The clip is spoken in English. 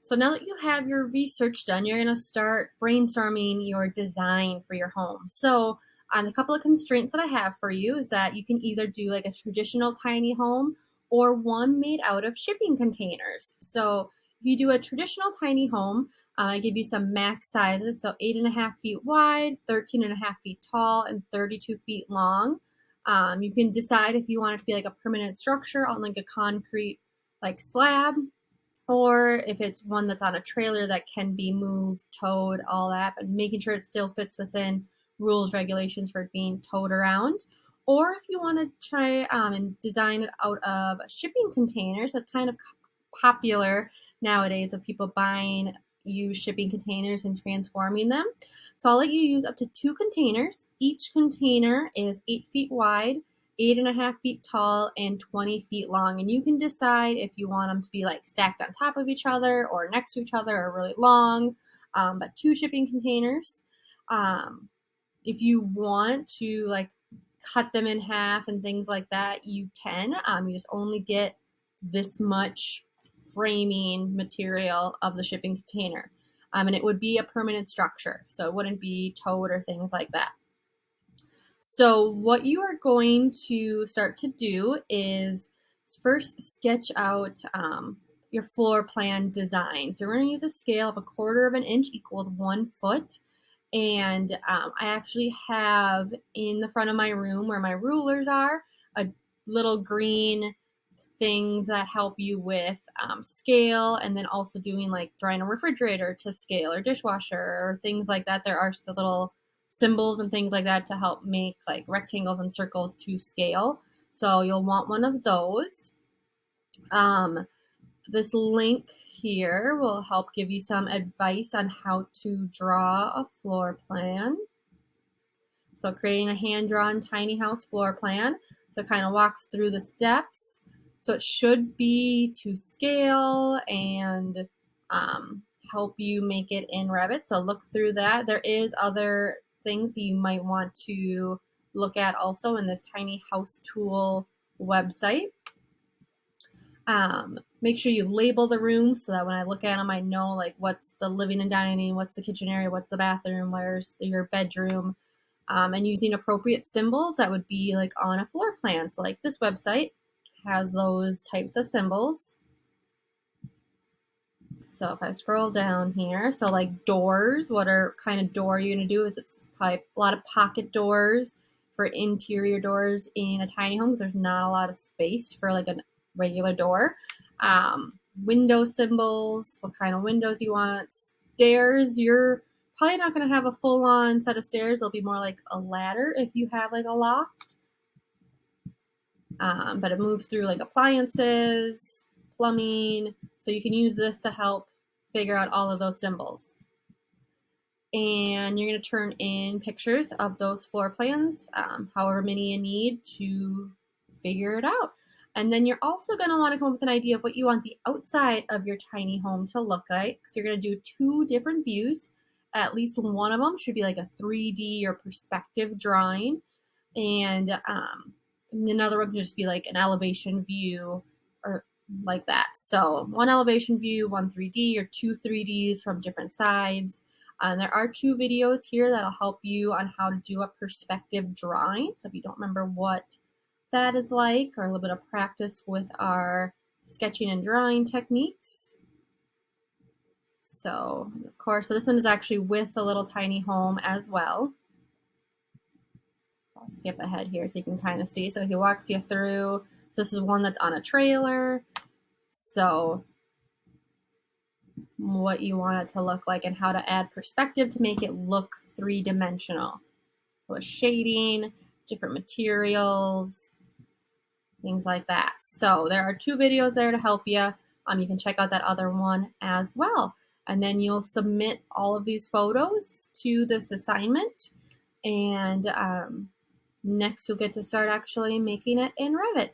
So now that you have your research done, you're going to start brainstorming your design for your home. So a couple of constraints that I have for you is that you can either do like a traditional tiny home or one made out of shipping containers. So if you do a traditional tiny home, I give you some max sizes. So 8.5 feet wide, 13.5 feet tall, and 32 feet long. You can decide if you want it to be like a permanent structure on like a concrete like slab, or if it's one that's on a trailer that can be moved, towed, all that, but making sure it still fits within rules, regulations for being towed around. Or if you want to try and design it out of shipping containers, that's kind of popular nowadays of people buying used shipping containers and transforming them. So I'll let you use up to 2 containers. Each container is 8 feet wide, 8.5 feet tall, and 20 feet long. And you can decide if you want them to be like stacked on top of each other or next to each other or really long, but 2 shipping containers. If you want to like cut them in half and things like that, you can. You just only get this much framing material of the shipping container. And it would be a permanent structure, so it wouldn't be towed or things like that. So what you are going to start to do is first sketch out your floor plan design. So we're going to use a scale of 1/4 of an inch equals 1 foot. And I actually have in the front of my room where my rulers are a little green things that help you with scale, and then also doing like drying a refrigerator to scale or dishwasher or things like that. There are little symbols and things like that to help make like rectangles and circles to scale. So you'll want one of those. This link here will help give you some advice on how to draw a floor plan. So creating a hand-drawn tiny house floor plan. So it kind of walks through the steps. So it should be to scale and help you make it in Revit. So look through that. There is other things you might want to look at also in this tiny house tool website. Make sure you label the rooms so that when I look at them, I know like what's the living and dining, what's the kitchen area, what's the bathroom, where's your bedroom, and using appropriate symbols that would be like on a floor plan. So like this website has those types of symbols. So if I scroll down here, so like doors, what kind of door you're going to do is it's probably a lot of pocket doors for interior doors in a tiny home because there's not a lot of space for like a regular door. Window symbols, what kind of windows you want. Stairs, you're probably not going to have a full-on set of stairs. It'll be more like a ladder if you have like a loft. But it moves through like appliances, plumbing, so you can use this to help figure out all of those symbols. And you're going to turn in pictures of those floor plans, however many you need to figure it out. And then you're also going to want to come up with an idea of what you want the outside of your tiny home to look like. So you're going to do 2 different views. At least one of them should be like a 3D or perspective drawing. And another one can just be like an elevation view or like that. So 1 elevation view, 1 3D, or 2 3Ds from different sides. There are 2 videos here that'll help you on how to do a perspective drawing. So if you don't remember what that is like, or a little bit of practice with our sketching and drawing techniques. So of course, so this one is actually with a little tiny home as well. I'll skip ahead here so you can kind of see. So he walks you through. So this is one that's on a trailer. So what you want it to look like and how to add perspective to make it look 3-dimensional. So with shading, different materials, things like that. So there are 2 videos there to help you. You can check out that other one as well. And then you'll submit all of these photos to this assignment. And next you'll get to start actually making it in Revit.